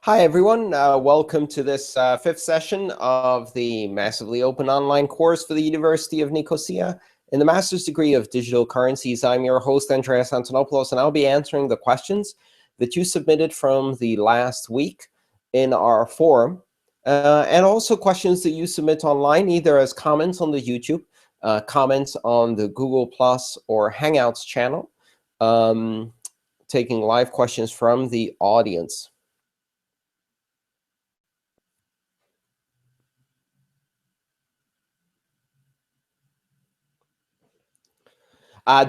Hi, everyone. Welcome to this fifth session of the massively open online course for the University of Nicosia in the master's degree of Digital Currencies. I'm your host, Andreas Antonopoulos, and I'll be answering the questions that you submitted from the last week in our forum, and also questions that you submit online, either as comments on the YouTube, comments on the Google Plus or Hangouts channel, taking live questions from the audience.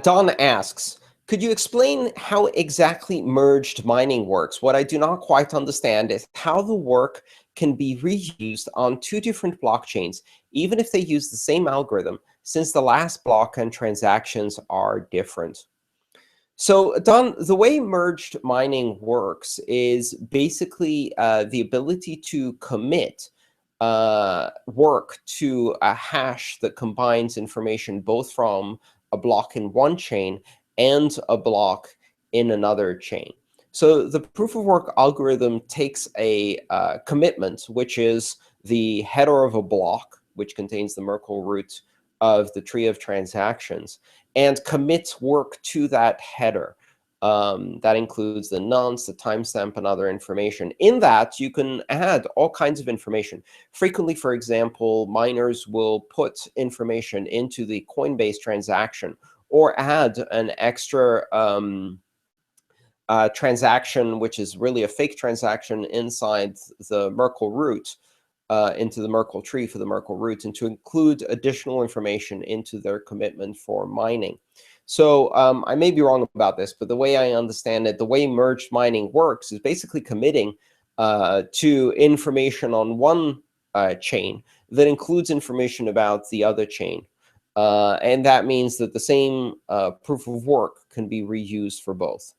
Don asks, could you explain how exactly merged mining works? What I do not quite understand is how the work can be reused on two different blockchains, even if they use the same algorithm, since the last block and transactions are different. So, Don, the way merged mining works is basically the ability to commit work to a hash that combines information both from a block in one chain and a block in another chain. So the proof of work algorithm takes a commitment, which is the header of a block, which contains the Merkle root of the tree of transactions, and commits work to that header. That includes the nonce, the timestamp, and other information. In that, you can add all kinds of information. Frequently, for example, miners will put information into the Coinbase transaction or add an extra transaction, which is really a fake transaction inside the Merkle root, into the Merkle tree for the Merkle root, and to include additional information into their commitment for mining. So I may be wrong about this, but the way I understand it, the way merged mining works is basically committing to information on one chain that includes information about the other chain. And that means that the same proof of work can be reused for both.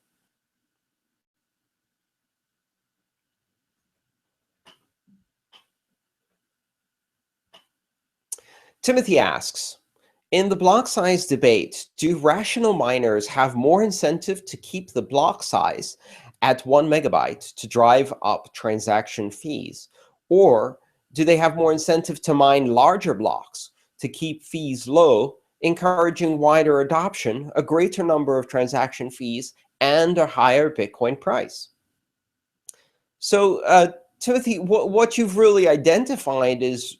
Timothy asks, in the block size debate, do rational miners have more incentive to keep the block size at 1 megabyte to drive up transaction fees? Or do they have more incentive to mine larger blocks to keep fees low, encouraging wider adoption, a greater number of transaction fees, and a higher Bitcoin price? So, Timothy, what you've really identified is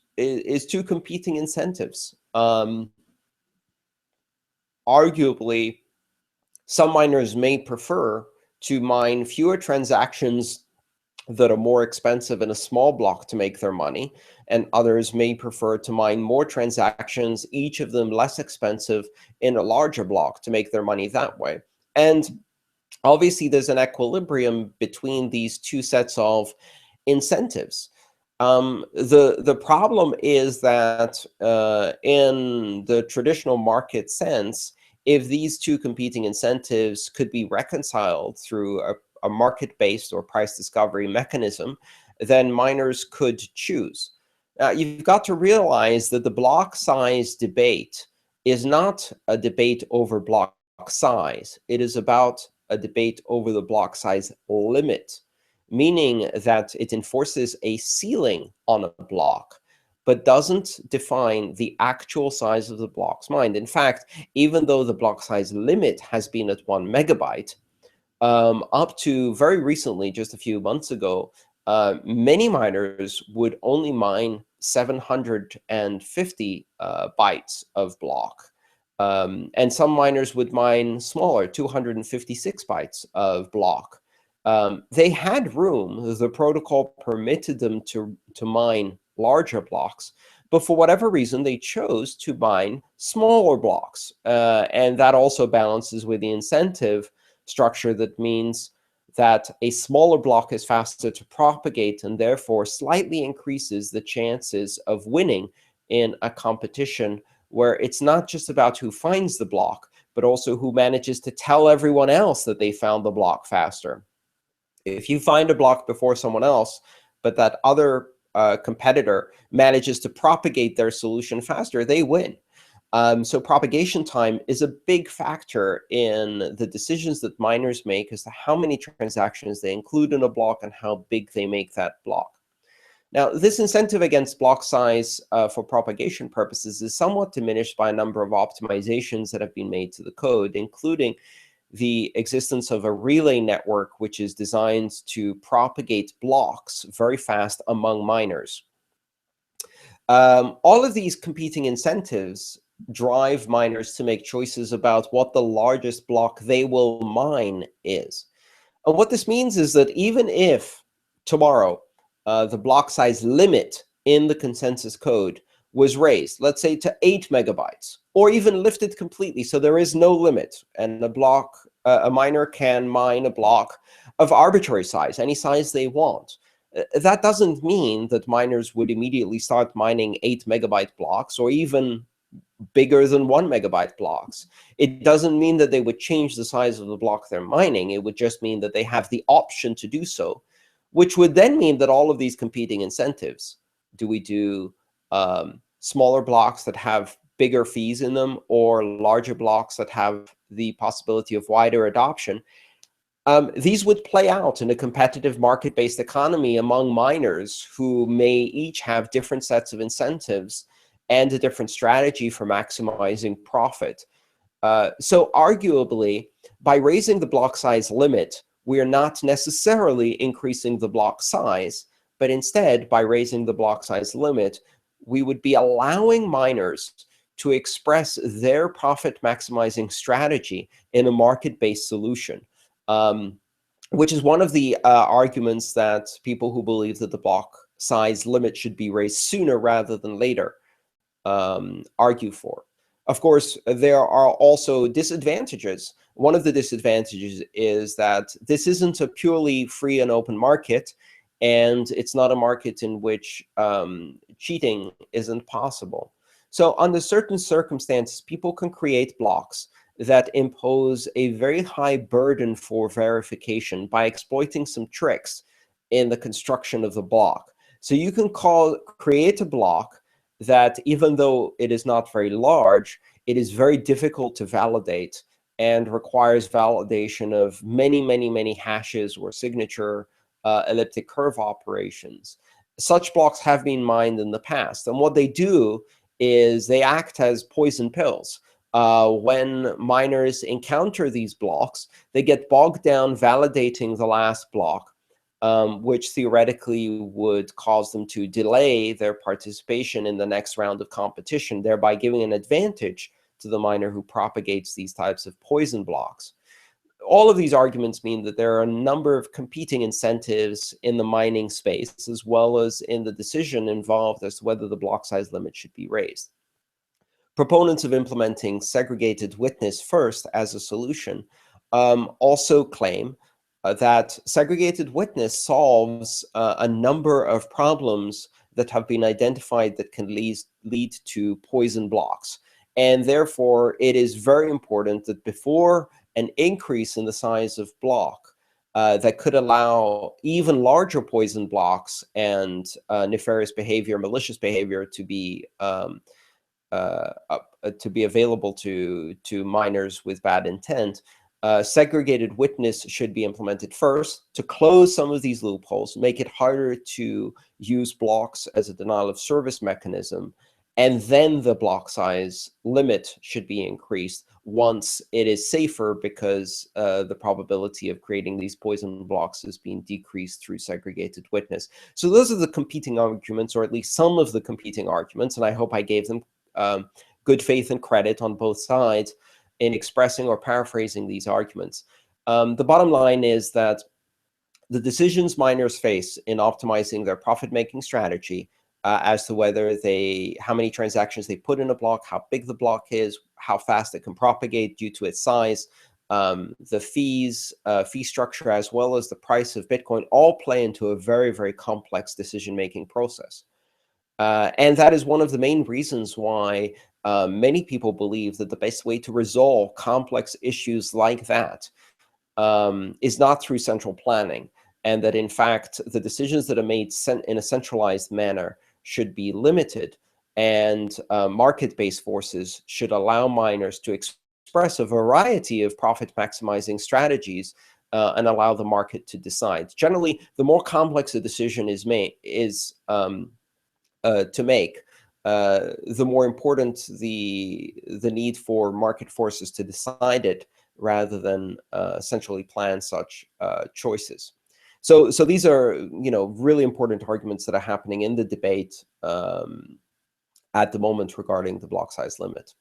two competing incentives. Arguably, some miners may prefer to mine fewer transactions that are more expensive in a small block to make their money, and others may prefer to mine more transactions, each of them less expensive, in a larger block to make their money that way. And obviously, there's an equilibrium between these two sets of incentives. The problem is that in the traditional market sense, if these two competing incentives could be reconciled through a market-based or price discovery mechanism, then miners could choose. You've got to realize that the block size debate is not a debate over block size. It is about a debate over the block size limit, meaning that it enforces a ceiling on a block, but doesn't define the actual size of the blocks mined. In fact, even though the block size limit has been at 1 megabyte, up to very recently, just a few months ago, many miners would only mine 750 bytes of block. And some miners would mine smaller, 256 bytes of block. They had room. The protocol permitted them to mine larger blocks, but for whatever reason, they chose to mine smaller blocks. And that also balances with the incentive structure that means that a smaller block is faster to propagate and therefore slightly increases the chances of winning in a competition where it's not just about who finds the block, but also who manages to tell everyone else that they found the block faster. If you find a block before someone else, but that other competitor manages to propagate their solution faster, they win. So propagation time is a big factor in the decisions that miners make as to how many transactions they include in a block and how big they make that block. Now, this incentive against block size for propagation purposes is somewhat diminished by a number of optimizations that have been made to the code, including the existence of a relay network, which is designed to propagate blocks very fast among miners. All of these competing incentives drive miners to make choices about what the largest block they will mine is. And what this means is that even if tomorrow the block size limit in the consensus code was raised, let's say to 8 megabytes, or even lifted completely, so there is no limit, and a miner can mine a block of arbitrary size, any size they want. That doesn't mean that miners would immediately start mining 8 megabyte blocks or even bigger than 1 megabyte blocks. It doesn't mean that they would change the size of the block they're mining. It would just mean that they have the option to do so, which would then mean that all of these competing incentives, do we do smaller blocks that have bigger fees in them or larger blocks that have the possibility of wider adoption, these would play out in a competitive market-based economy among miners who may each have different sets of incentives and a different strategy for maximizing profit. So arguably, by raising the block size limit, we are not necessarily increasing the block size, but instead, by raising the block size limit, we would be allowing miners to express their profit maximizing strategy in a market-based solution. Which is one of the arguments that people who believe that the block size limit should be raised sooner rather than later argue for. Of course, there are also disadvantages. One of the disadvantages is that this isn't a purely free and open market, and it's not a market in which cheating isn't possible. So under certain circumstances, people can create blocks that impose a very high burden for verification by exploiting some tricks in the construction of the block. So you can create a block that, even though it is not very large, it is very difficult to validate and requires validation of many, many, many hashes or signature elliptic curve operations. Such blocks have been mined in the past, and what they do is they act as poison pills. When miners encounter these blocks, they get bogged down validating the last block, which theoretically would cause them to delay their participation in the next round of competition, thereby giving an advantage to the miner who propagates these types of poison blocks. All of these arguments mean that there are a number of competing incentives in the mining space, as well as in the decision involved as to whether the block size limit should be raised. Proponents of implementing segregated witness first as a solution also claim that segregated witness solves a number of problems that have been identified that can lead to poison blocks. And therefore, it is very important that before an increase in the size of block that could allow even larger poison blocks and nefarious behavior, malicious behavior to be available to miners with bad intent, segregated witness should be implemented first to close some of these loopholes, make it harder to use blocks as a denial of service mechanism, and then the block size limit should be increased once it is safer, because the probability of creating these poison blocks is being decreased through segregated witness. So those are the competing arguments, or at least some of the competing arguments, and I hope I gave them good faith and credit on both sides in expressing or paraphrasing these arguments. The bottom line is that the decisions miners face in optimizing their profit-making strategy as to how many transactions they put in a block, how big the block is, how fast it can propagate due to its size, the fee structure, as well as the price of Bitcoin, all play into a very, very complex decision-making process. And that is one of the main reasons why many people believe that the best way to resolve complex issues like that is not through central planning, and that in fact the decisions that are made in a centralized manner should be limited And market-based forces should allow miners to express a variety of profit-maximizing strategies and allow the market to decide. Generally, the more complex a decision is to make, the more important the need for market forces to decide it rather than centrally plan such choices. So these are really important arguments that are happening in the debate at the moment regarding the block size limit.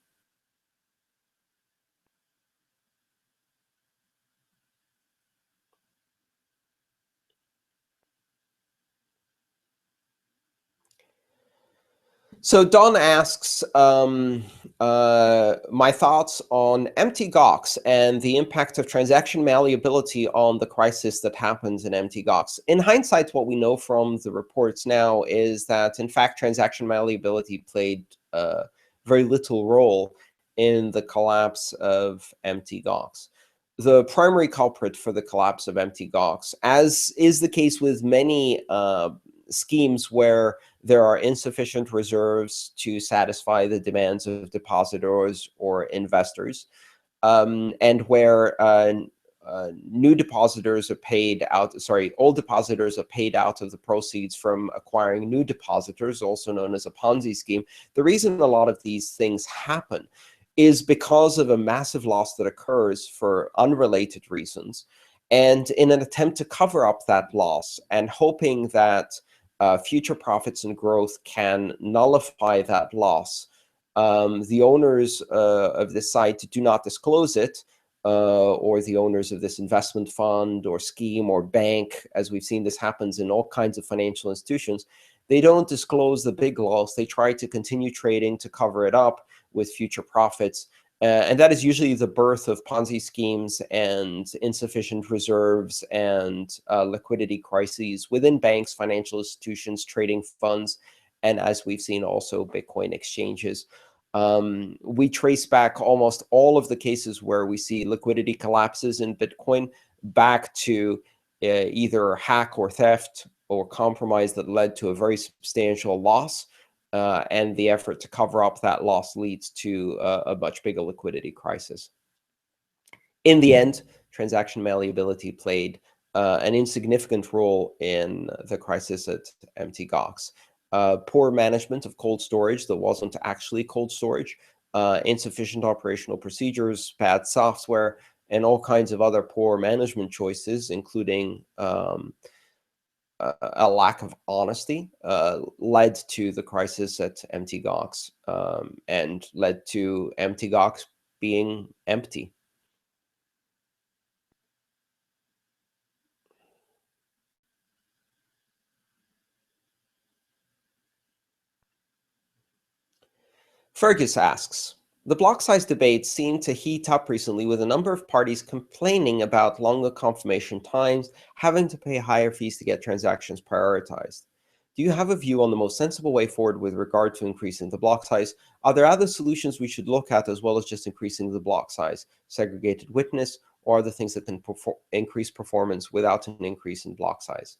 So Don asks my thoughts on empty GOX and the impact of transaction malleability on the crisis that happens in empty GOX. In hindsight, what we know from the reports now is that, in fact, transaction malleability played very little role in the collapse of empty GOX. The primary culprit for the collapse of empty GOX, as is the case with many schemes where there are insufficient reserves to satisfy the demands of depositors or investors, and where new depositors are paid out, old depositors are paid out of the proceeds from acquiring new depositors, also known as a Ponzi scheme. The reason a lot of these things happen is because of a massive loss that occurs for unrelated reasons. And in an attempt to cover up that loss and hoping that future profits and growth can nullify that loss, the owners of this site do not disclose it, or the owners of this investment fund or scheme or bank, as we've seen this happens in all kinds of financial institutions. They don't disclose the big loss. They try to continue trading to cover it up with future profits. And that is usually the birth of Ponzi schemes and insufficient reserves and liquidity crises within banks, financial institutions, trading funds, and as we've seen also Bitcoin exchanges. We trace back almost all of the cases where we see liquidity collapses in Bitcoin back to either hack or theft or compromise that led to a very substantial loss. And the effort to cover up that loss leads to a much bigger liquidity crisis. In the end, transaction malleability played an insignificant role in the crisis at Mt. Gox. Poor management of cold storage that wasn't actually cold storage, insufficient operational procedures, bad software, and all kinds of other poor management choices, including a lack of honesty, led to the crisis at Mt. Gox, and led to Mt. Gox being empty. Fergus asks, the block size debate seemed to heat up recently with a number of parties complaining about longer confirmation times, having to pay higher fees to get transactions prioritized. Do you have a view on the most sensible way forward with regard to increasing the block size? Are there other solutions we should look at as well as just increasing the block size, segregated witness, or other things that can increase performance without an increase in block size?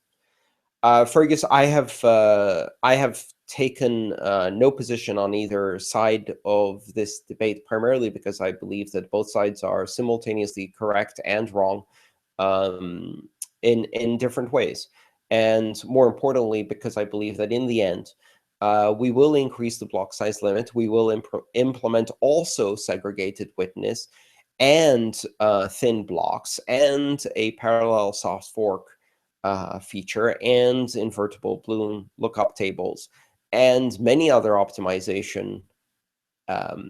Fergus, I have taken no position on either side of this debate, primarily because I believe that both sides are simultaneously correct and wrong in different ways. And more importantly, because I believe that in the end, we will increase the block size limit. We will implement also segregated witness and thin blocks and a parallel soft fork feature and invertible Bloom lookup tables and many other optimization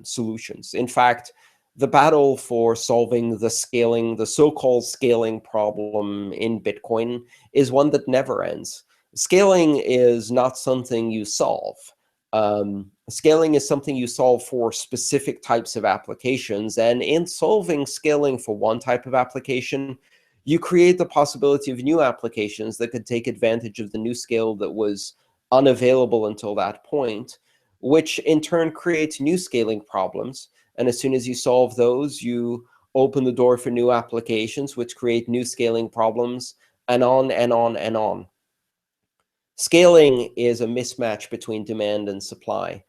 solutions. In fact, the battle for solving the so-called scaling problem in Bitcoin is one that never ends. Scaling is not something you solve. Scaling is something you solve for specific types of applications. And in solving scaling for one type of application, you create the possibility of new applications that could take advantage of the new scale that was unavailable until that point, which in turn creates new scaling problems. And as soon as you solve those, you open the door for new applications, which create new scaling problems, and on and on and on. Scaling is a mismatch between demand and supply.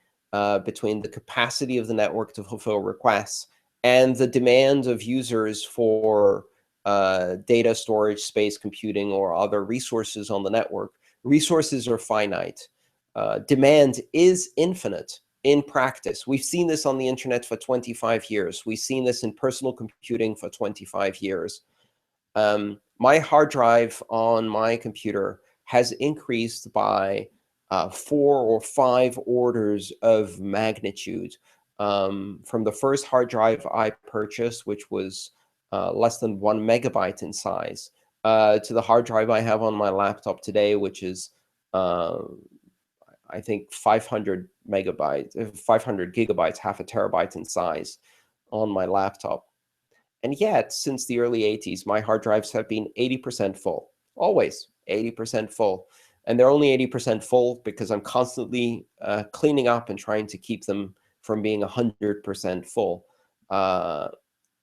between the capacity of the network to fulfill requests and the demand of users for data storage, space, computing, or other resources on the network. Resources are finite. Demand is infinite in practice. We've seen this on the internet for 25 years. We've seen this in personal computing for 25 years. My hard drive on my computer has increased by 4 or 5 orders of magnitude from the first hard drive I purchased, which was less than 1 megabyte in size, to the hard drive I have on my laptop today, which is I think 500 gigabytes, half a terabyte in size on my laptop. And yet, since the early 80s, my hard drives have been 80% full, always 80% full. And they're only 80% full because I'm constantly cleaning up and trying to keep them from being 100% full.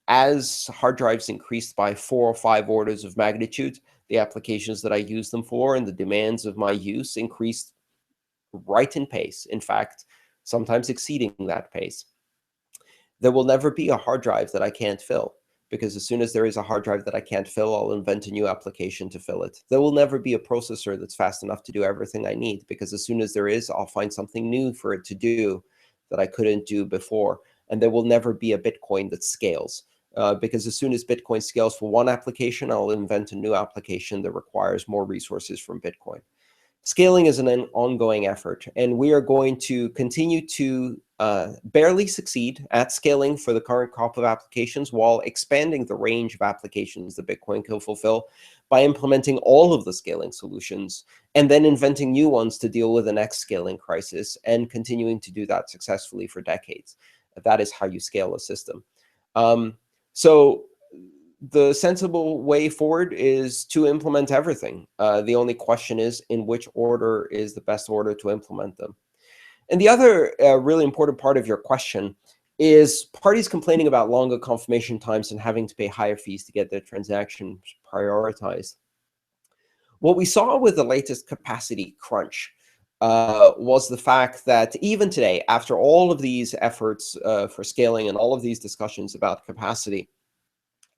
As hard drives increased by 4 or 5 orders of magnitude, the applications that I use them for and the demands of my use increased right in pace. In fact, sometimes exceeding that pace. There will never be a hard drive that I can't fill, because as soon as there is a hard drive that I can't fill, I'll invent a new application to fill it. There will never be a processor that's fast enough to do everything I need, because as soon as there is, I'll find something new for it to do that I couldn't do before. And there will never be a Bitcoin that scales, because as soon as Bitcoin scales for one application, I'll invent a new application that requires more resources from Bitcoin. Scaling is an ongoing effort, and we are going to continue to barely succeed at scaling for the current crop of applications while expanding the range of applications that Bitcoin can fulfill by implementing all of the scaling solutions and then inventing new ones to deal with the next scaling crisis and continuing to do that successfully for decades. That is how you scale a system. So the sensible way forward is to implement everything. The only question is in which order is the best order to implement them. And the other really important part of your question is parties complaining about longer confirmation times and having to pay higher fees to get their transactions prioritized. What we saw with the latest capacity crunch was the fact that even today, after all of these efforts for scaling and all of these discussions about capacity,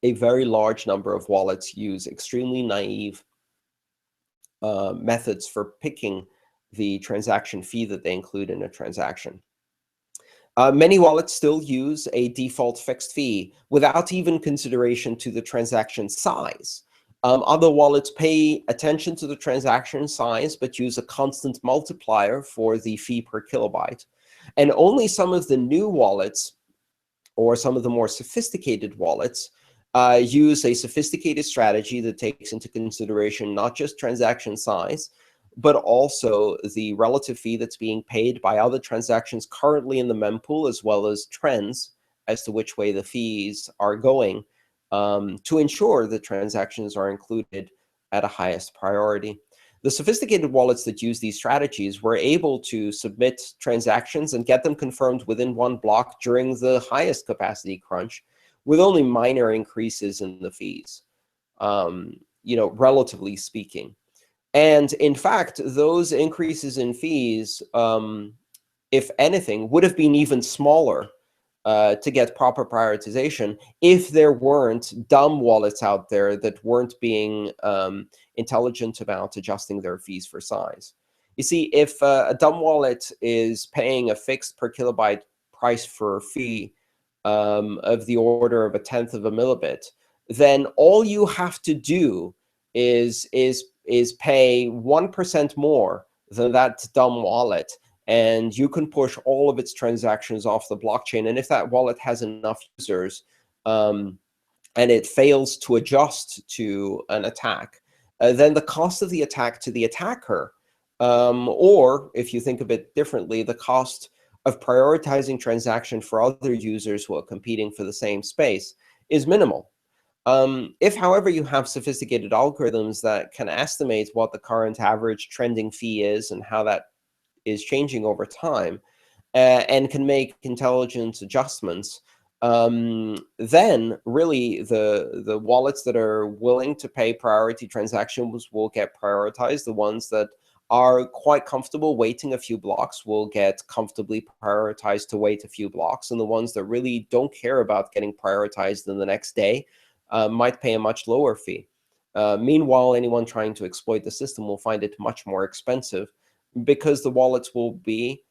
a very large number of wallets use extremely naive methods for picking the transaction fee that they include in a transaction. Many wallets still use a default fixed fee without even consideration to the transaction size. Other wallets pay attention to the transaction size, but use a constant multiplier for the fee per kilobyte. And only some of the new wallets, or some of the more sophisticated wallets, use a sophisticated strategy that takes into consideration not just transaction size, but also the relative fee that's being paid by other transactions currently in the mempool, as well as trends as to which way the fees are going, to ensure that transactions are included at a highest priority. The sophisticated wallets that use these strategies were able to submit transactions and get them confirmed within one block during the highest capacity crunch, with only minor increases in the fees, relatively speaking. And in fact, those increases in fees, if anything, would have been even smaller to get proper prioritization if there weren't dumb wallets out there that weren't being intelligent about adjusting their fees for size. You see, if a dumb wallet is paying a fixed per kilobyte price for a fee of the order of 1/10 of a millibit, then all you have to do is pay 1% more than that dumb wallet, and you can push all of its transactions off the blockchain. And if that wallet has enough users and it fails to adjust to an attack, then the cost of the attack to the attacker, or if you think of it differently, the cost of prioritizing transaction for other users who are competing for the same space is minimal. If, however, you have sophisticated algorithms that can estimate what the current average trending fee is and how that is changing over time, and can make intelligent adjustments, then really the wallets that are willing to pay priority transactions will get prioritized. The ones that are quite comfortable waiting a few blocks will get comfortably prioritized to wait a few blocks, and the ones that really don't care about getting prioritized in the next day might pay a much lower fee. Meanwhile, anyone trying to exploit the system will find it much more expensive because the wallets will be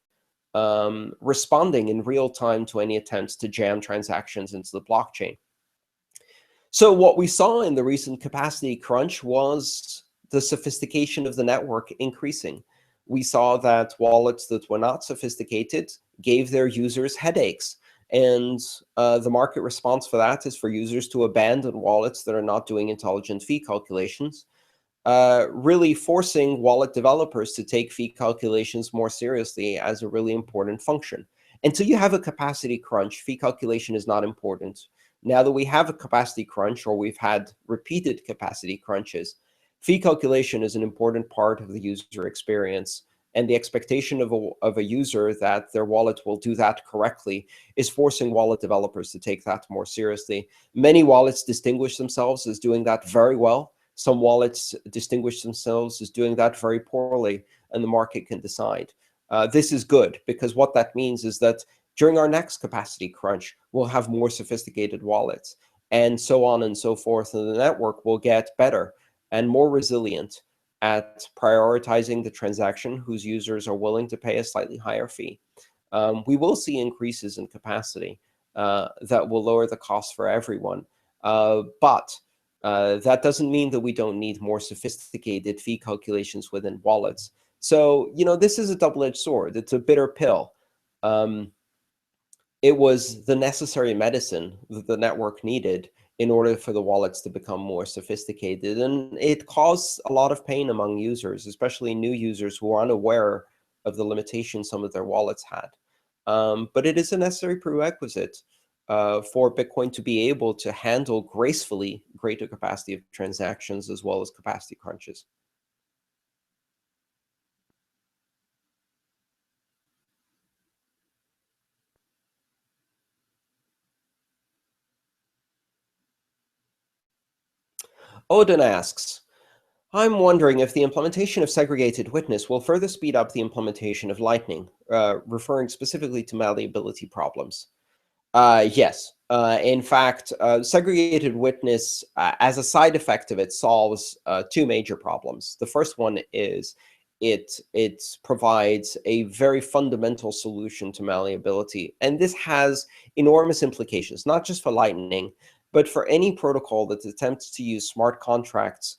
responding in real time to any attempts to jam transactions into the blockchain. So what we saw in the recent capacity crunch was the sophistication of the network increasing. We saw that wallets that were not sophisticated gave their users headaches. And the market response for that is for users to abandon wallets that are not doing intelligent fee calculations, really forcing wallet developers to take fee calculations more seriously as a really important function. Until you have a capacity crunch, fee calculation is not important. Now that we have a capacity crunch, or we've had repeated capacity crunches, fee calculation is an important part of the user experience. And the expectation of a user that their wallet will do that correctly is forcing wallet developers to take that more seriously. Many wallets distinguish themselves as doing that very well. Some wallets distinguish themselves as doing that very poorly, and the market can decide. This is good, because what that means is that during our next capacity crunch, we'll have more sophisticated wallets, and so on and so forth, and the network will get better and more resilient at prioritizing the transaction whose users are willing to pay a slightly higher fee. We will see increases in capacity that will lower the cost for everyone, but that doesn't mean that we don't need more sophisticated fee calculations within wallets. So, this is a double-edged sword. It's a bitter pill. It was the necessary medicine that the network needed in order for the wallets to become more sophisticated. And it caused a lot of pain among users, especially new users who are unaware of the limitations some of their wallets had. But it is a necessary prerequisite for Bitcoin to be able to handle gracefully greater capacity of transactions as well as capacity crunches. Odin asks, I'm wondering if the implementation of segregated witness will further speed up the implementation of Lightning, referring specifically to malleability problems. Yes. In fact, segregated witness, as a side effect of it, solves two major problems. The first one is it provides a very fundamental solution to malleability, and this has enormous implications, not just for Lightning, but for any protocol that attempts to use smart contracts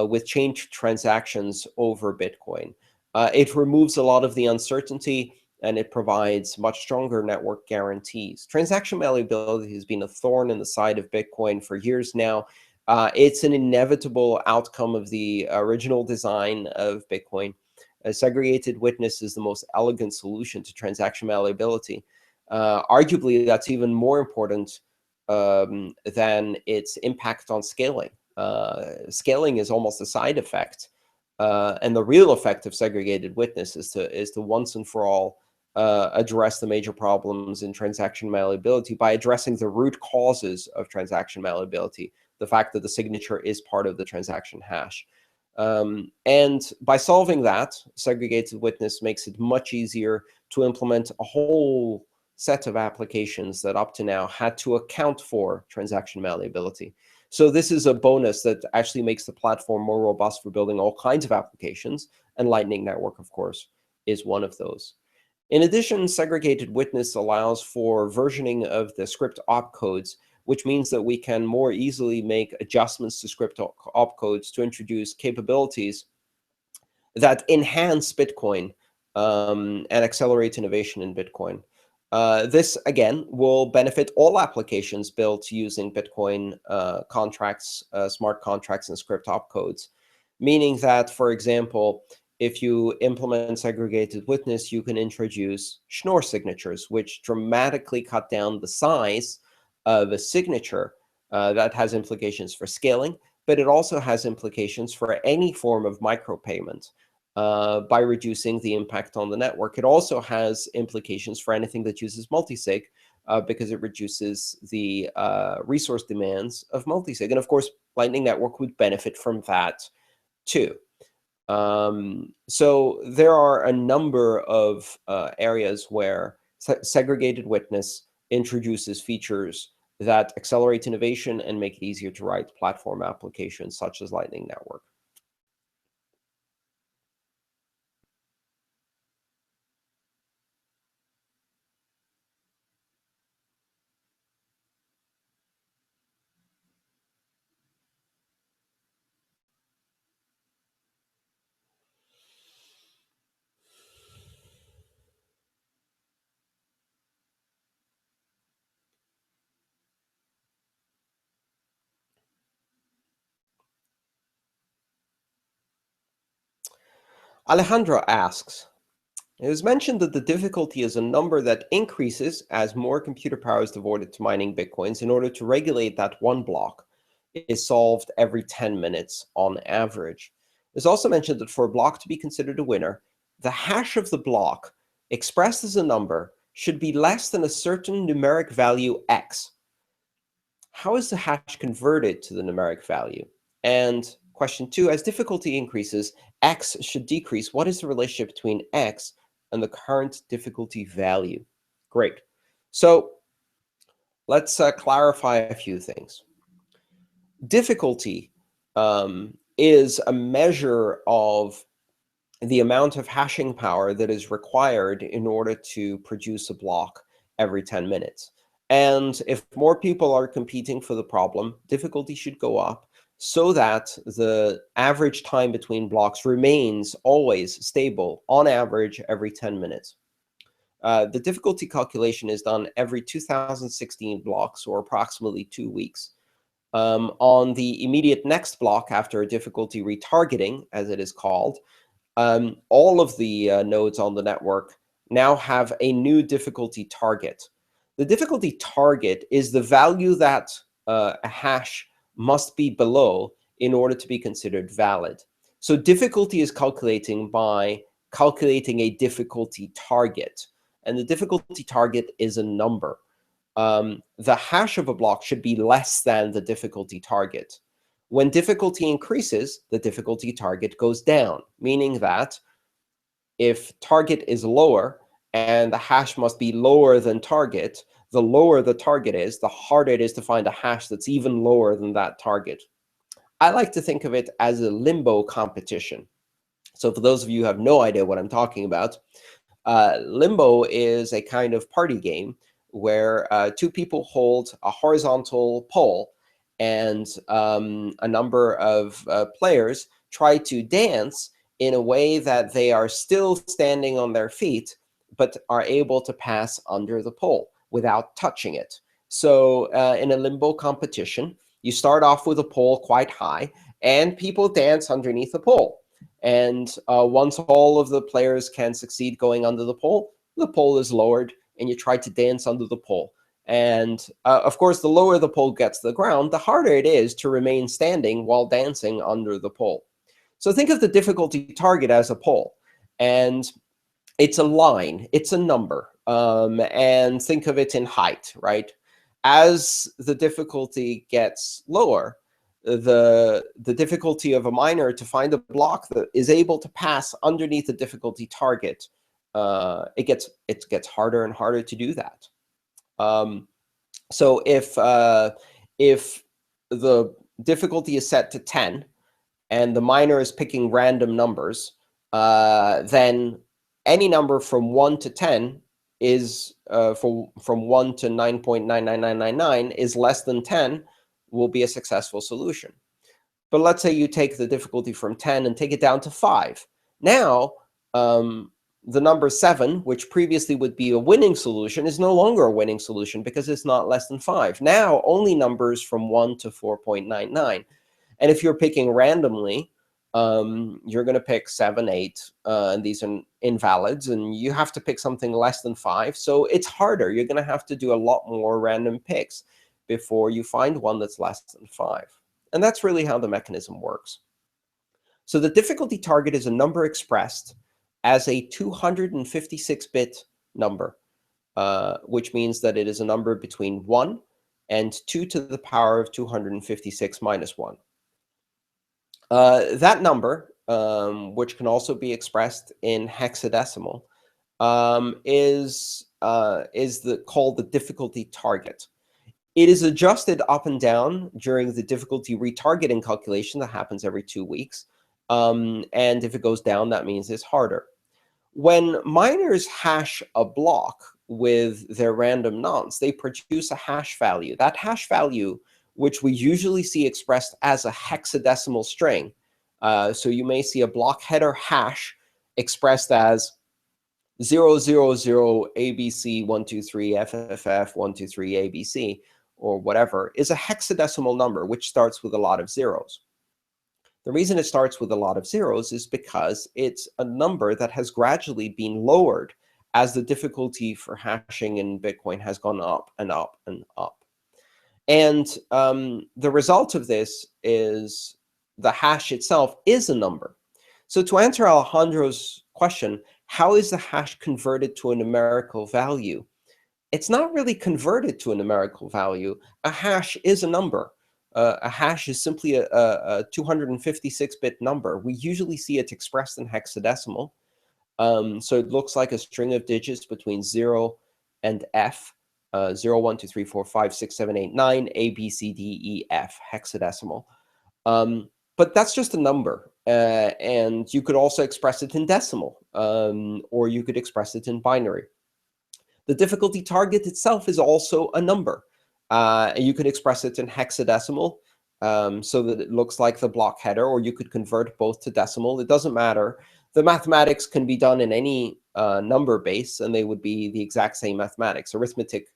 with chain transactions over Bitcoin. It removes a lot of the uncertainty, and it provides much stronger network guarantees. Transaction malleability has been a thorn in the side of Bitcoin for years now. It's an inevitable outcome of the original design of Bitcoin. A segregated witness is the most elegant solution to transaction malleability. Arguably, that's even more important than its impact on scaling. Scaling is almost a side effect. And the real effect of segregated witness is to once and for all address the major problems in transaction malleability by addressing the root causes of transaction malleability, the fact that the signature is part of the transaction hash. And by solving that, segregated witness makes it much easier to implement a whole set of applications that up to now had to account for transaction malleability. So this is a bonus that actually makes the platform more robust for building all kinds of applications, and Lightning Network, of course, is one of those. In addition, segregated witness allows for versioning of the script opcodes, which means that we can more easily make adjustments to script opcodes to introduce capabilities that enhance Bitcoin and accelerate innovation in Bitcoin. This, again, will benefit all applications built using Bitcoin contracts, smart contracts, and script opcodes, meaning that, for example, if you implement segregated witness, you can introduce Schnorr signatures, which dramatically cut down the size of a signature. That has implications for scaling, but it also has implications for any form of micropayment. By reducing the impact on the network. It also has implications for anything that uses multisig, because it reduces the resource demands of multisig. And of course, Lightning Network would benefit from that too. So there are a number of areas where segregated witness introduces features that accelerate innovation and make it easier to write platform applications such as Lightning Network. Alejandro asks, it was mentioned that the difficulty is a number that increases as more computer power is devoted to mining Bitcoins in order to regulate that one block is solved every 10 minutes on average. It's also mentioned that for a block to be considered a winner, the hash of the block expressed as a number should be less than a certain numeric value x. How is the hash converted to the numeric value? And question 2, as difficulty increases, x should decrease. What is the relationship between x and the current difficulty value? Great. So let's clarify a few things. Difficulty is a measure of the amount of hashing power that is required in order to produce a block every 10 minutes. And if more people are competing for the problem, difficulty should go up so that the average time between blocks remains always stable, on average, every 10 minutes. The difficulty calculation is done every 2016 blocks, or approximately 2 weeks. On the immediate next block after a difficulty retargeting, as it is called, all of the nodes on the network now have a new difficulty target. The difficulty target is the value that a hash must be below in order to be considered valid. So difficulty is calculating by calculating a difficulty target. And the difficulty target is a number. The hash of a block should be less than the difficulty target. When difficulty increases, the difficulty target goes down, meaning that if target is lower and the hash must be lower than target, the lower the target is, the harder it is to find a hash that's even lower than that target. I like to think of it as a limbo competition. So for those of you who have no idea what I'm talking about, limbo is a kind of party game where two people hold a horizontal pole, and a number of players try to dance in a way that they are still standing on their feet, but are able to pass under the pole without touching it. So in a limbo competition, you start off with a pole quite high, and people dance underneath the pole. And once all of the players can succeed going under the pole is lowered, and you try to dance under the pole. And of course, the lower the pole gets to the ground, the harder it is to remain standing while dancing under the pole. So think of the difficulty target as a pole, and it's a line, it's a number, and think of it in height, right? As the difficulty gets lower, the difficulty of a miner to find a block that is able to pass underneath the difficulty target, it gets harder and harder to do that. So if the difficulty is set to 10 and the miner is picking random numbers, then any number from 1 to 10 is from 1 to 9.99999 is less than 10 will be a successful solution. But let's say you take the difficulty from 10 and take it down to 5. Now, the number 7, which previously would be a winning solution, is no longer a winning solution because it's not less than 5. Now, only numbers from 1 to 4.99. And if you're picking randomly, you're going to pick 7, 8, and these are invalids, and you have to pick something less than 5. So it's harder. You're going to have to do a lot more random picks before you find one that's less than 5. And that's really how the mechanism works. So the difficulty target is a number expressed as a 256-bit number, which means that it is a number between 1 and 2 to the power of 256 minus 1. That number which can also be expressed in hexadecimal, is called the difficulty target. It is adjusted up and down during the difficulty retargeting calculation that happens every 2 weeks. And if it goes down, that means it's harder. When miners hash a block with their random nonce, they produce a hash value. That hash value, which we usually see expressed as a hexadecimal string. So you may see a block header hash expressed as 000 ABC 123 FFF 123 ABC, or whatever, is a hexadecimal number which starts with a lot of zeros. The reason it starts with a lot of zeros is because it's a number that has gradually been lowered as the difficulty for hashing in Bitcoin has gone up and up and up. And the result of this is the hash itself is a number. So to answer Alejandro's question, how is the hash converted to a numerical value? It's not really converted to a numerical value. A hash is a number. A hash is simply a 256-bit number. We usually see it expressed in hexadecimal. So it looks like a string of digits between 0 and F, 0, 1, 2, 3, 4, 5, 6, 7, 8, 9, A, B, C, D, E, F, hexadecimal. But that's just a number. And you could also express it in decimal, or you could express it in binary. The difficulty target itself is also a number. You could express it in hexadecimal so that it looks like the block header, or you could convert both to decimal. It doesn't matter. The mathematics can be done in any number base, and they would be the exact same mathematics. Arithmetic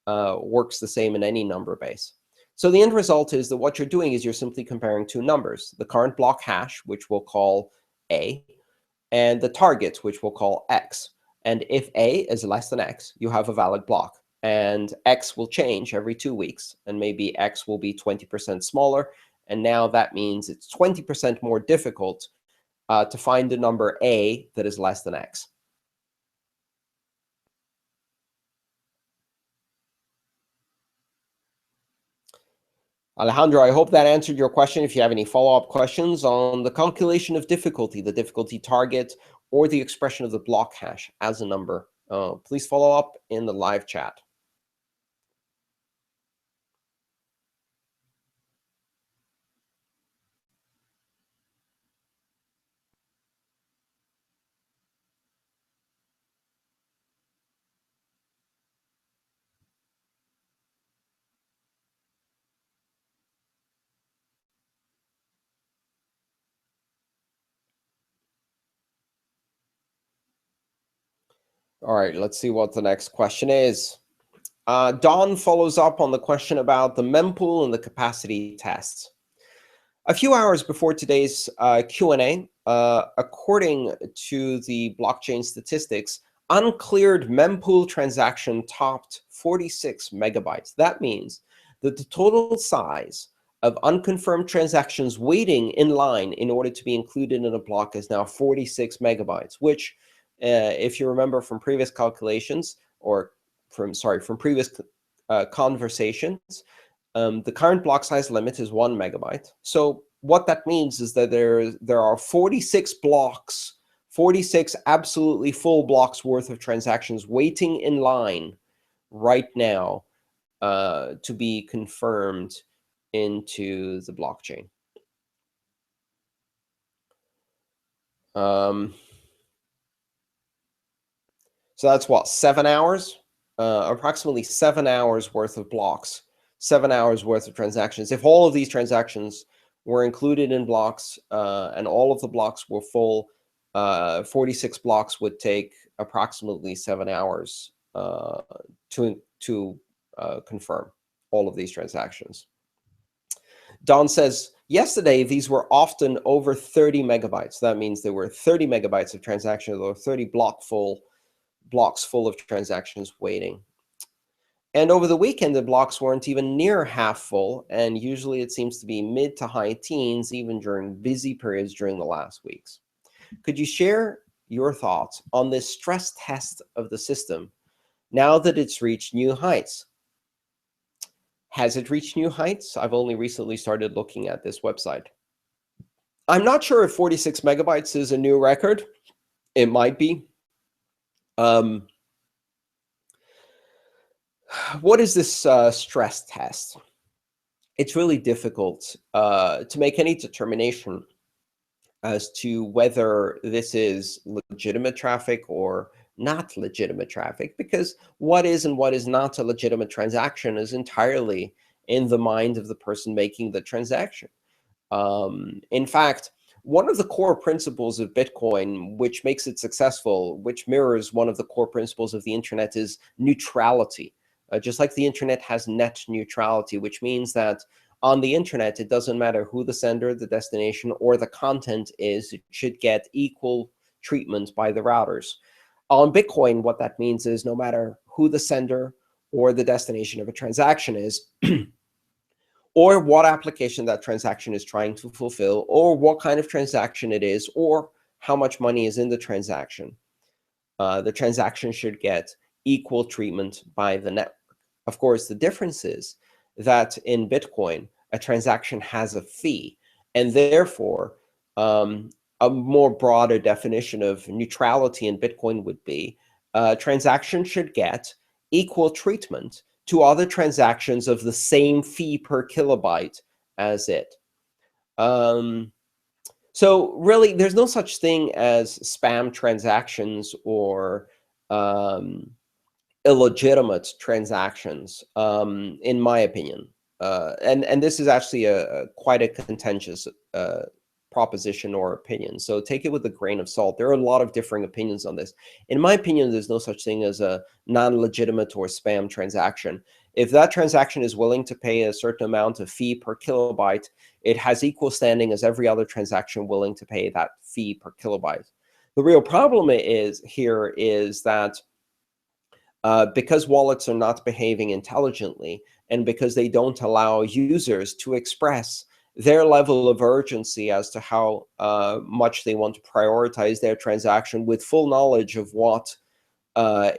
works the same in any number base. So the end result is that what you're doing is you're simply comparing two numbers, the current block hash, which we'll call A, and the target, which we'll call X. And if A is less than X, you have a valid block. And X will change every 2 weeks. And maybe X will be 20% smaller. And now that means it's 20% more difficult to find the number A that is less than X. Alejandro, I hope that answered your question. If you have any follow-up questions on the calculation of difficulty, the difficulty target, or the expression of the block hash as a number, please follow up in the live chat. All right, let's see what the next question is. Don follows up on the question about the mempool and the capacity tests. A few hours before today's Q&A, according to the blockchain statistics, uncleared mempool transaction topped 46 megabytes. That means that the total size of unconfirmed transactions waiting in line in order to be included in a block is now 46 megabytes, which, if you remember from previous calculations, or from previous conversations, the current block size limit is 1 megabyte. So what that means is that there are 46 blocks, 46 absolutely full blocks worth of transactions waiting in line right now to be confirmed into the blockchain. So that's what, 7 hours? Approximately 7 hours worth of blocks, 7 hours worth of transactions. If all of these transactions were included in blocks and all of the blocks were full, 46 blocks would take approximately 7 hours to confirm all of these transactions. Don says, yesterday, these were often over 30 megabytes. That means there were 30 megabytes of transactions, or 30 blocks full of transactions waiting. And over the weekend, the blocks weren't even near half full, and usually it seems to be mid to high teens, even during busy periods during the last weeks. Could you share your thoughts on this stress test of the system now that it's reached new heights? Has it reached new heights? I've only recently started looking at this website. I'm not sure if 46 megabytes is a new record. It might be. What is this stress test? It's really difficult to make any determination as to whether this is legitimate traffic or not legitimate traffic, because what is and what is not a legitimate transaction is entirely in the mind of the person making the transaction. In fact, one of the core principles of Bitcoin, which makes it successful, which mirrors one of the core principles of the internet, is neutrality. Just like the internet has net neutrality, which means that on the internet, it doesn't matter who the sender, the destination, or the content is, it should get equal treatment by the routers. On Bitcoin, what that means is no matter who the sender or the destination of a transaction is, or what application that transaction is trying to fulfill, or what kind of transaction it is, or how much money is in the transaction should get equal treatment by the network. Of course, the difference is that in Bitcoin, a transaction has a fee, and therefore, a more broader definition of neutrality in Bitcoin would be transaction should get equal treatment to other transactions of the same fee per kilobyte as it. So really, there's no such thing as spam transactions or illegitimate transactions, in my opinion. And this is actually quite a contentious proposition or opinion. So take it with a grain of salt. There are a lot of differing opinions on this. In my opinion, there's no such thing as a non-legitimate or spam transaction. If that transaction is willing to pay a certain amount of fee per kilobyte, it has equal standing as every other transaction willing to pay that fee per kilobyte. The real problem is that because wallets are not behaving intelligently, and because they don't allow users to express their level of urgency as to how much they want to prioritize their transaction with full knowledge of what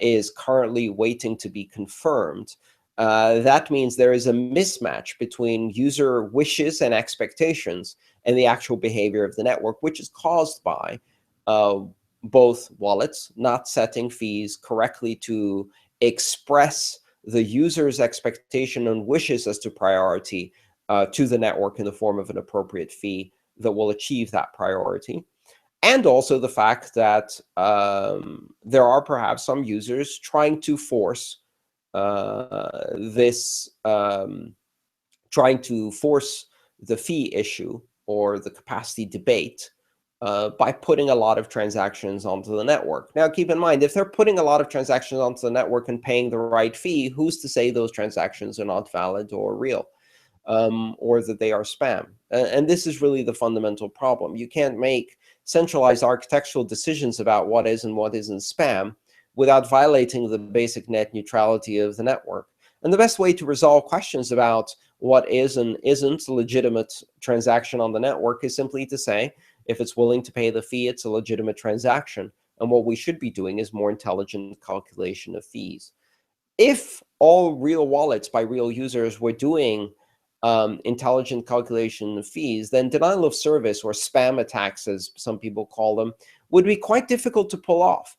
is currently waiting to be confirmed, that means there is a mismatch between user wishes and expectations and the actual behavior of the network, which is caused by both wallets not setting fees correctly to express the user's expectation and wishes as to priority to the network in the form of an appropriate fee that will achieve that priority. And also the fact that there are perhaps some users trying to force trying to force the fee issue or the capacity debate by putting a lot of transactions onto the network. Now, keep in mind, if they're putting a lot of transactions onto the network and paying the right fee, who's to say those transactions are not valid or real, or that they are spam? And this is really the fundamental problem. You can't make centralized architectural decisions about what is and what isn't spam without violating the basic net neutrality of the network. And the best way to resolve questions about what is and isn't a legitimate transaction on the network is simply to say, if it's willing to pay the fee, it's a legitimate transaction. And what we should be doing is more intelligent calculation of fees. If all real wallets by real users were doing intelligent calculation of fees, then denial of service, or spam attacks, as some people call them, would be quite difficult to pull off.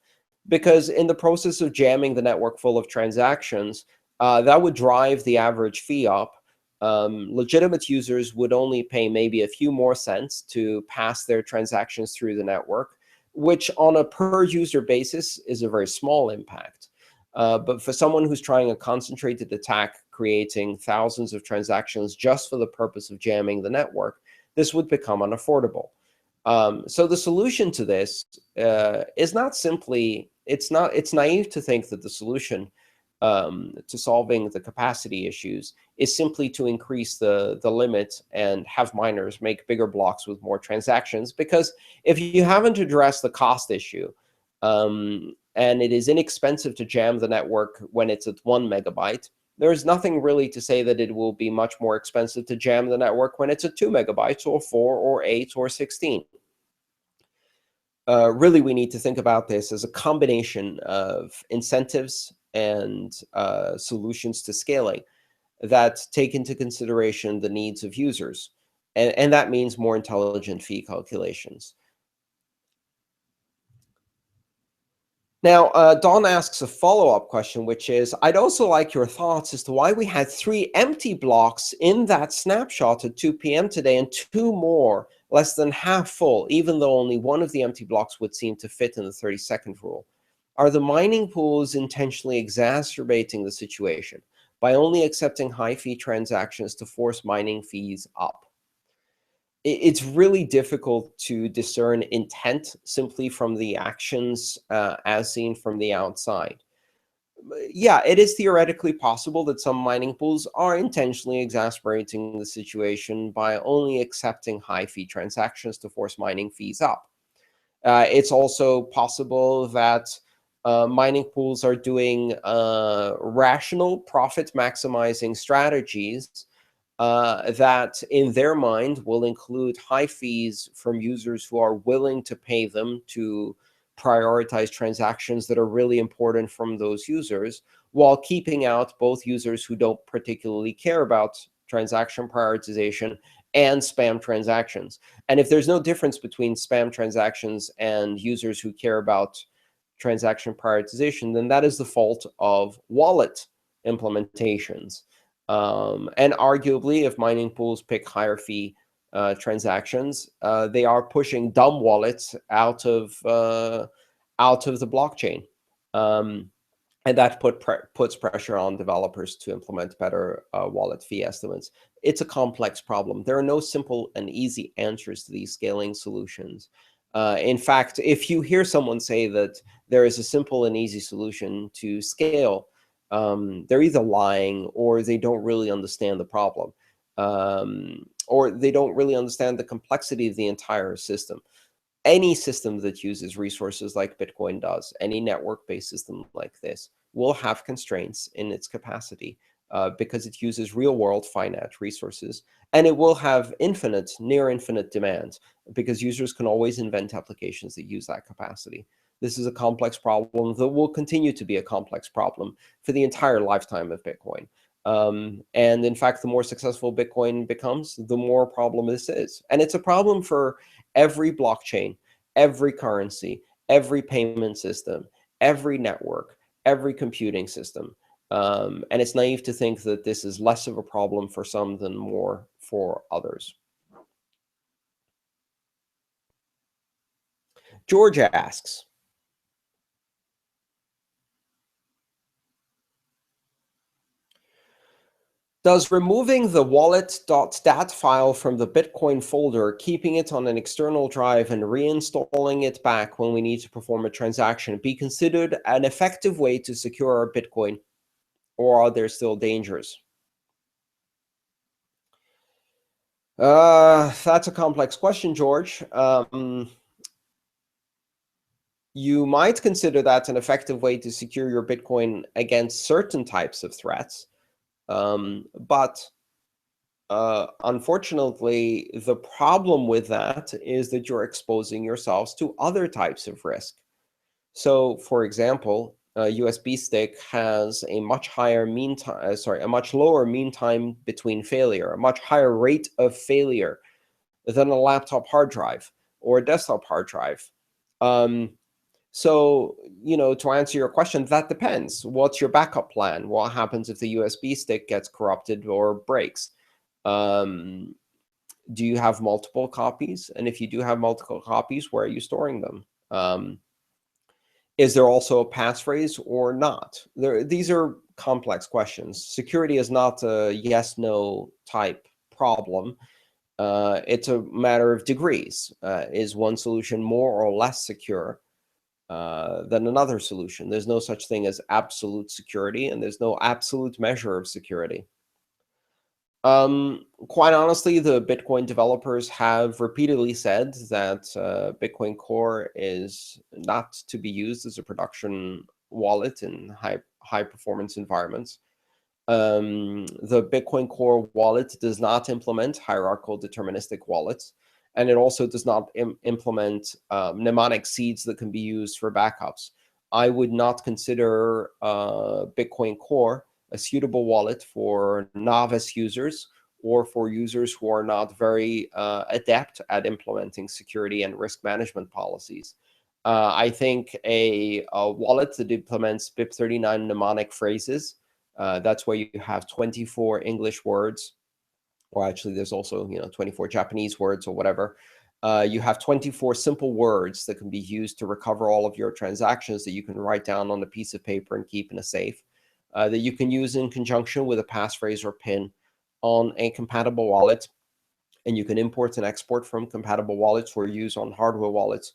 Because in the process of jamming the network full of transactions, that would drive the average fee up. Legitimate users would only pay maybe a few more cents to pass their transactions through the network, which on a per user basis is a very small impact. But for someone who's trying a concentrated attack, creating thousands of transactions just for the purpose of jamming the network, this would become unaffordable. So the solution to this is not simply, it's naive to think that the solution to solving the capacity issues is simply to increase the limit and have miners make bigger blocks with more transactions. Because if you haven't addressed the cost issue, and it is inexpensive to jam the network when it's at 1 megabyte, there's nothing really to say that it will be much more expensive to jam the network when it's at 2 megabytes or 4 or 8 or 16. Really, we need to think about this as a combination of incentives and solutions to scaling that take into consideration the needs of users. And that means more intelligent fee calculations. Now, Don asks a follow-up question, which is, I'd also like your thoughts as to why we had 3 empty blocks in that snapshot at 2 p.m. today and 2 more less than half full, even though only one of the empty blocks would seem to fit in the 30-second rule. Are the mining pools intentionally exacerbating the situation by only accepting high-fee transactions to force mining fees up? It's really difficult to discern intent simply from the actions as seen from the outside. Yeah, it is theoretically possible that some mining pools are intentionally exacerbating the situation by only accepting high-fee transactions to force mining fees up. It's also possible that mining pools are doing rational profit-maximizing strategies that in their mind will include high fees from users who are willing to pay them to prioritize transactions that are really important from those users, while keeping out both users who don't particularly care about transaction prioritization and spam transactions. And if there's no difference between spam transactions and users who care about transaction prioritization, then that is the fault of wallet implementations. And arguably, if mining pools pick higher fee transactions, they are pushing dumb wallets out of the blockchain, and that puts pressure on developers to implement better wallet fee estimates. It's a complex problem. There are no simple and easy answers to these scaling solutions. In fact, if you hear someone say that there is a simple and easy solution to scale, they're either lying or they don't really understand the problem, or they don't really understand the complexity of the entire system. Any system that uses resources like Bitcoin does, any network-based system like this, will have constraints in its capacity because it uses real-world finite resources, and it will have infinite, near infinite demand because users can always invent applications that use that capacity. This is a complex problem that will continue to be a complex problem for the entire lifetime of Bitcoin. And in fact, the more successful Bitcoin becomes, the more problem this is. And it's a problem for every blockchain, every currency, every payment system, every network, every computing system. And it's naive to think that this is less of a problem for some than more for others. George asks, does removing the wallet.stat file from the Bitcoin folder, keeping it on an external drive, and reinstalling it back when we need to perform a transaction be considered an effective way to secure our Bitcoin, or are there still dangers? That's a complex question, George. You might consider that an effective way to secure your Bitcoin against certain types of threats, but unfortunately, the problem with that is that you're exposing yourselves to other types of risk. So, for example, a USB stick has a much higher mean time, a much lower mean time between failure, a much higher rate of failure than a laptop hard drive or a desktop hard drive. So, to answer your question, that depends. What's your backup plan? What happens if the USB stick gets corrupted or breaks? Do you have multiple copies? And if you do have multiple copies, where are you storing them? Is there also a passphrase or not? These are complex questions. Security is not a yes-no type problem. It's a matter of degrees. Is one solution more or less secure than another solution? There's no such thing as absolute security, and there's no absolute measure of security. Quite honestly, the Bitcoin developers have repeatedly said that Bitcoin Core is not to be used as a production wallet in high performance environments. The Bitcoin Core wallet does not implement hierarchical deterministic wallets, and it also does not implement mnemonic seeds that can be used for backups. I would not consider Bitcoin Core a suitable wallet for novice users or for users who are not very adept at implementing security and risk management policies. I think a wallet that implements BIP39 mnemonic phrases, that's where you have 24 English words, or actually there's also 24 Japanese words or whatever. You have 24 simple words that can be used to recover all of your transactions that you can write down on a piece of paper and keep in a safe, that you can use in conjunction with a passphrase or PIN on a compatible wallet. And you can import and export from compatible wallets or use on hardware wallets.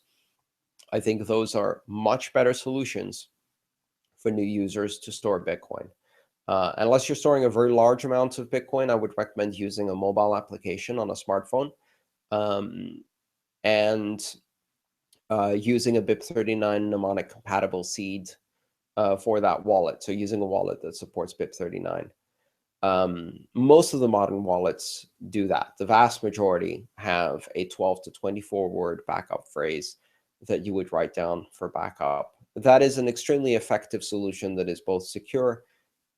I think those are much better solutions for new users to store Bitcoin. Unless you're storing a very large amount of Bitcoin, I would recommend using a mobile application on a smartphone, and using a BIP39 mnemonic compatible seed for that wallet. So using a wallet that supports BIP39. Most of the modern wallets do that. The vast majority have a 12 to 24 word backup phrase that you would write down for backup. That is an extremely effective solution that is both secure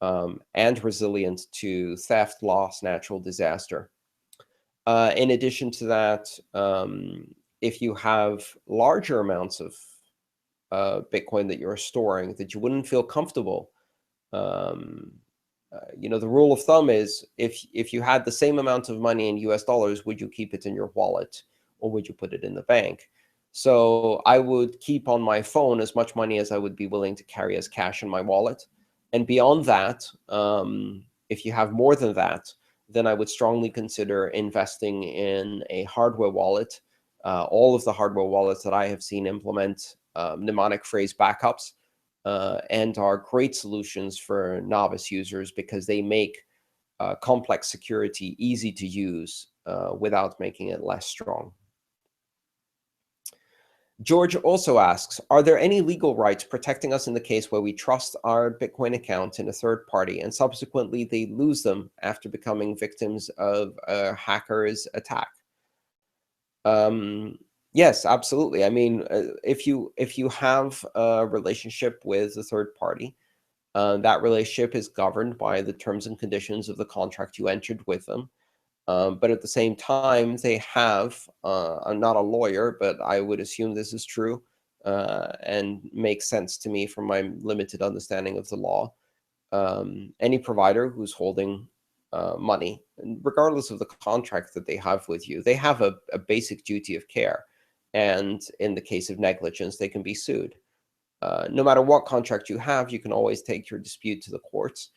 and resilient to theft, loss, natural disaster. In addition to that, if you have larger amounts of Bitcoin that you're storing that you wouldn't feel comfortable, the rule of thumb is if you had the same amount of money in US dollars, would you keep it in your wallet or would you put it in the bank? So I would keep on my phone as much money as I would be willing to carry as cash in my wallet. And beyond that, if you have more than that, then I would strongly consider investing in a hardware wallet. All of the hardware wallets that I have seen implement mnemonic phrase backups and are great solutions for novice users because they make complex security easy to use without making it less strong. George also asks, are there any legal rights protecting us in the case where we trust our Bitcoin account in a third party and subsequently they lose them after becoming victims of a hacker's attack? Yes, absolutely. I mean, if you have a relationship with a third party, that relationship is governed by the terms and conditions of the contract you entered with them. But at the same time, they have, I'm not a lawyer, but I would assume this is true and makes sense to me from my limited understanding of the law. Any provider who's holding money, regardless of the contract that they have with you, they have a basic duty of care. And in the case of negligence, they can be sued. No matter what contract you have, you can always take your dispute to the courts.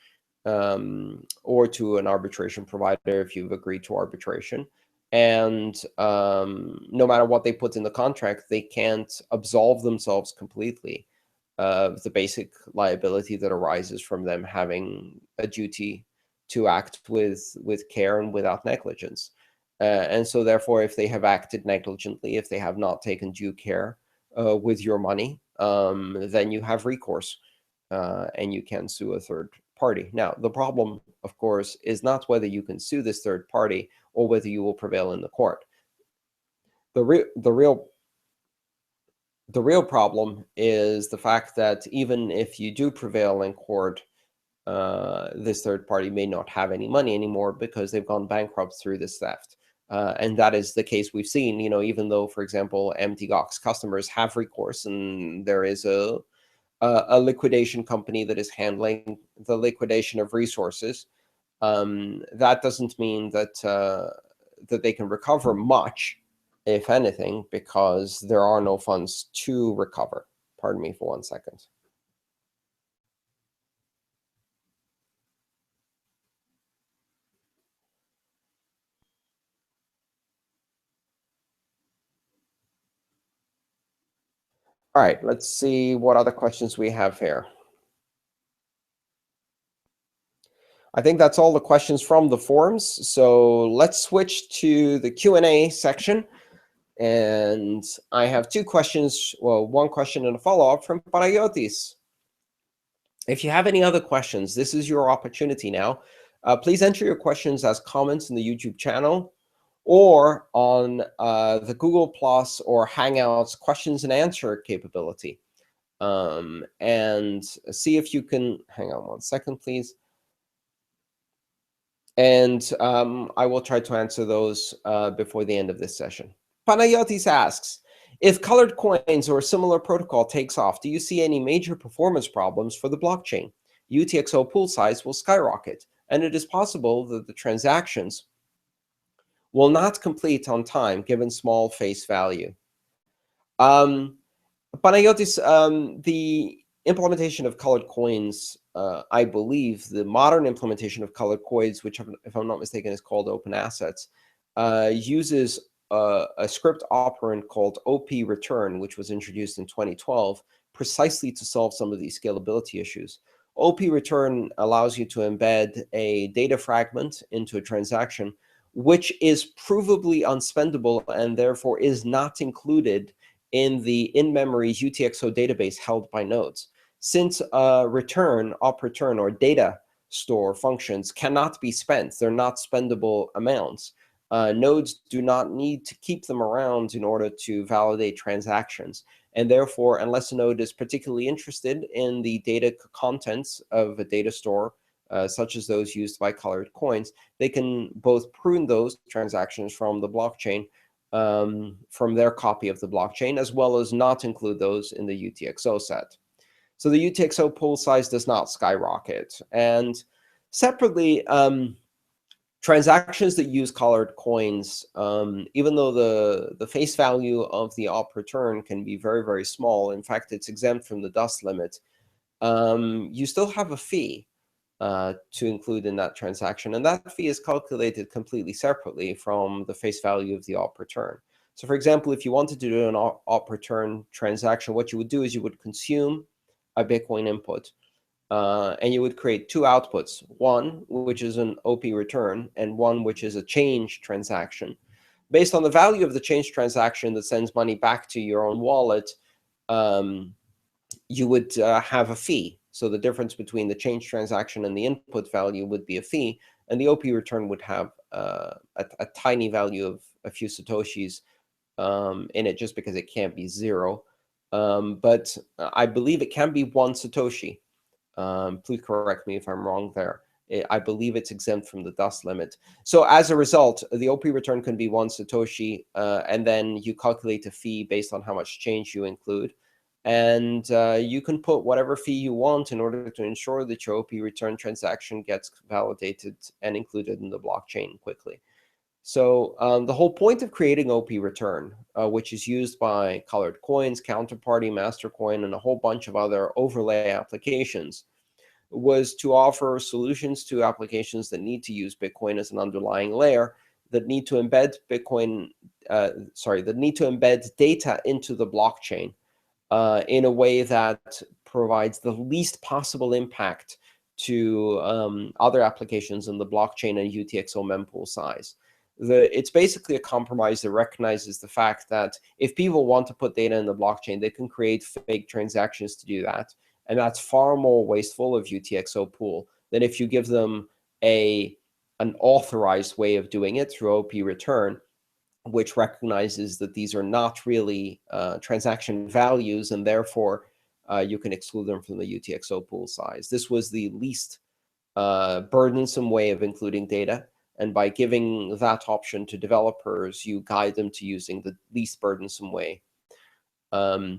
Or to an arbitration provider if you've agreed to arbitration. And no matter what they put in the contract, they can't absolve themselves completely of the basic liability that arises from them having a duty to act with care and without negligence. And so therefore, if they have acted negligently, if they have not taken due care with your money, then you have recourse and you can sue a third party. Now, the problem, of course, is not whether you can sue this third party or whether you will prevail in the court. The real problem is the fact that even if you do prevail in court, this third party may not have any money anymore because they've gone bankrupt through this theft. And that is the case we've seen, even though, for example, MTGOX customers have recourse and there is a liquidation company that is handling the liquidation of resources. That doesn't mean that that they can recover much, if anything, because there are no funds to recover. Pardon me for 1 second. All right, let's see what other questions we have here. I think that's all the questions from the forums. So let's switch to the Q&A section. And I have two questions, well, one question and a follow-up from Panagiotis. If you have any other questions, this is your opportunity now. Please enter your questions as comments in the YouTube channel or on the Google Plus or Hangouts questions and answer capability. And see if you can, hang on 1 second, please. And I will try to answer those before the end of this session. Panayotis asks, if colored coins or a similar protocol takes off, do you see any major performance problems for the blockchain? UTXO pool size will skyrocket, and it is possible that the transactions will not complete on time given small face value. Panayotis, the implementation of colored coins, I believe the modern implementation of colored coins, which, if I'm not mistaken, is called open assets, uses a script operand called OP return, which was introduced in 2012, precisely to solve some of these scalability issues. OP return allows you to embed a data fragment into a transaction, which is provably unspendable and therefore is not included in the in-memory UTXO database held by nodes. Since return, op return, or data store functions cannot be spent, they're not spendable amounts. Nodes do not need to keep them around in order to validate transactions. And therefore, unless a node is particularly interested in the data contents of a data store, such as those used by colored coins, they can both prune those transactions from the blockchain, from their copy of the blockchain, as well as not include those in the UTXO set. So the UTXO pool size does not skyrocket. And separately, transactions that use colored coins, even though the face value of the op return can be very, very small, in fact, it's exempt from the dust limit, you still have a fee to include in that transaction. And that fee is calculated completely separately from the face value of the op return. So for example, if you wanted to do an op return transaction, what you would do is you would consume a Bitcoin input, and you would create two outputs, one which is an OP return and one which is a change transaction. Based on the value of the change transaction that sends money back to your own wallet, you would have a fee. So the difference between the change transaction and the input value would be a fee, and the OP return would have a tiny value of a few Satoshis in it, just because it can't be zero. But I believe it can be 1 Satoshi. Please correct me if I'm wrong there. I believe it's exempt from the dust limit. So as a result, the OP return can be 1 Satoshi, and then you calculate a fee based on how much change you include. And you can put whatever fee you want in order to ensure that your OP return transaction gets validated and included in the blockchain quickly. So the whole point of creating OP return, which is used by colored coins, Counterparty, Mastercoin, and a whole bunch of other overlay applications, was to offer solutions to applications that need to use Bitcoin as an underlying layer, that need to embed that need to embed data into the blockchain in a way that provides the least possible impact to other applications in the blockchain and UTXO mempool size. It's basically a compromise that recognizes the fact that if people want to put data in the blockchain, they can create fake transactions to do that. And that's far more wasteful of UTXO pool than if you give them an authorized way of doing it through OP return, which recognizes that these are not really transaction values, and therefore you can exclude them from the UTXO pool size. This was the least burdensome way of including data. And by giving that option to developers, you guide them to using the least burdensome way. Let's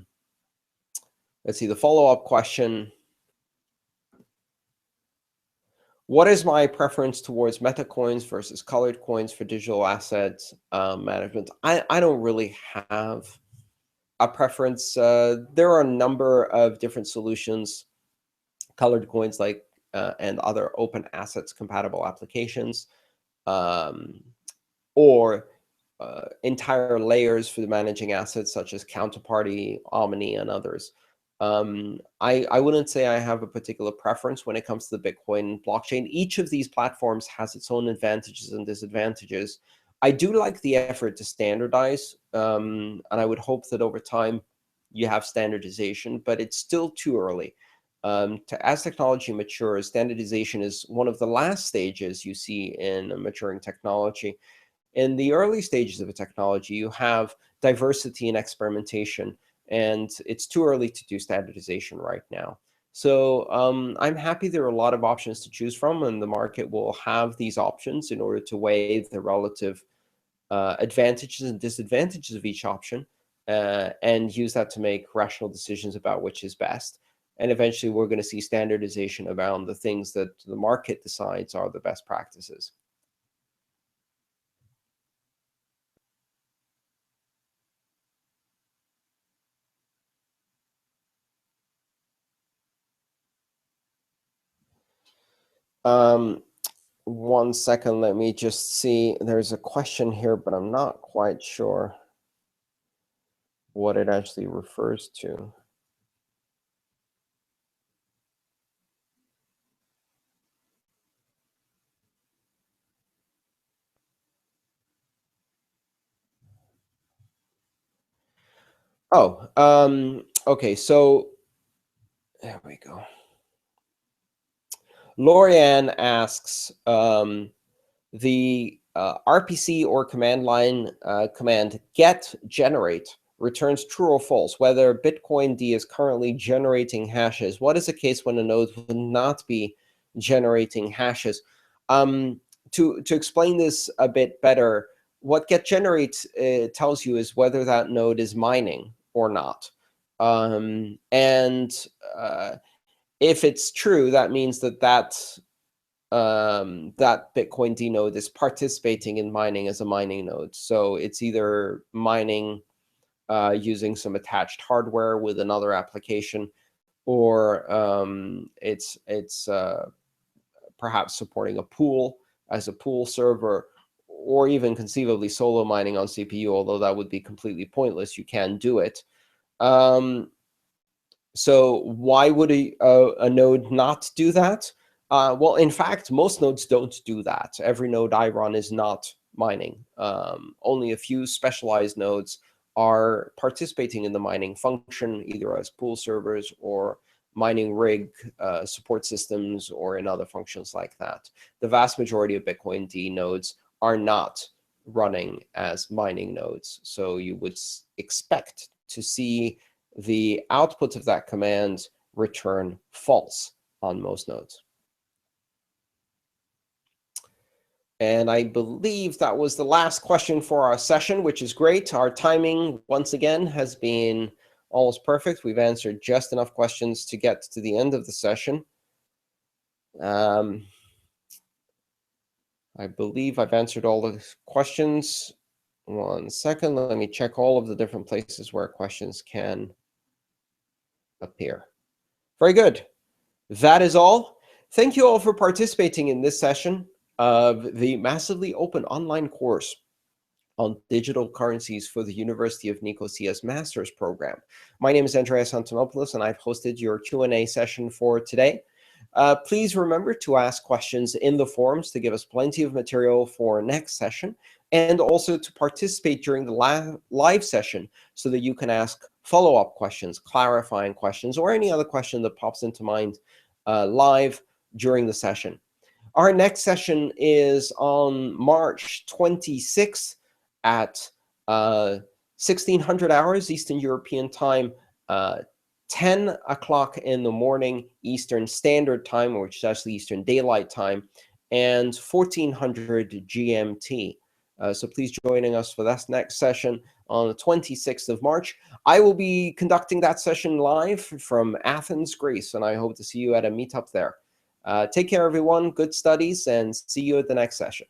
see, the follow-up question. What is my preference towards meta coins versus colored coins for digital assets management? I don't really have a preference. There are a number of different solutions, colored coins like and other open assets compatible applications, or entire layers for managing assets such as Counterparty, Omni, and others. I wouldn't say I have a particular preference when it comes to the Bitcoin blockchain. Each of these platforms has its own advantages and disadvantages. I do like the effort to standardize, and I would hope that over time you have standardization, but it's still too early. As technology matures, standardization is one of the last stages you see in a maturing technology. In the early stages of a technology, you have diversity and experimentation, and it's too early to do standardization right now. So I'm happy there are a lot of options to choose from, and the market will have these options in order to weigh the relative advantages and disadvantages of each option, and use that to make rational decisions about which is best. And eventually, we're going to see standardization around the things that the market decides are the best practices. Um, 1 second, let me just see. There's a question here, but I'm not quite sure what it actually refers to. Oh, okay, so there we go. Lorianne asks, the RPC or command line command get generate returns true or false, whether Bitcoin D is currently generating hashes. What is the case when a node would not be generating hashes? To explain this a bit better, what get generate tells you is whether that node is mining or not. And if it's true, that means that Bitcoin D node is participating in mining as a mining node. So it's either mining using some attached hardware with another application, or it's perhaps supporting a pool as a pool server, or even conceivably solo mining on CPU, although that would be completely pointless. You can do it. So why would a node not do that? Well, in fact, most nodes don't do that. Every node I run is not mining. Only a few specialized nodes are participating in the mining function, either as pool servers or mining rig support systems, or in other functions like that. The vast majority of Bitcoin D nodes are not running as mining nodes. So you would expect to see the output of that command return false on most nodes. And I believe that was the last question for our session, which is great. Our timing, once again, has been almost perfect. We've answered just enough questions to get to the end of the session. I believe I've answered all the questions. 1 second, let me check all of the different places where questions can appear. Very good. That is all. Thank you all for participating in this session of the massively open online course on digital currencies for the University of Nicosia's master's program. My name is Andreas Antonopoulos, and I've hosted your Q&A session for today. Please remember to ask questions in the forums to give us plenty of material for next session, and also to participate during the live session so that you can ask follow-up questions, clarifying questions, or any other question that pops into mind live during the session. Our next session is on March 26th at 1600 hours Eastern European Time, 10 o'clock in the morning Eastern Standard Time, which is actually Eastern Daylight Time, and 1400 GMT. So please join us for that next session on the 26th of March. I will be conducting that session live from Athens, Greece, and I hope to see you at a meetup there. Take care, everyone. Good studies, and see you at the next session.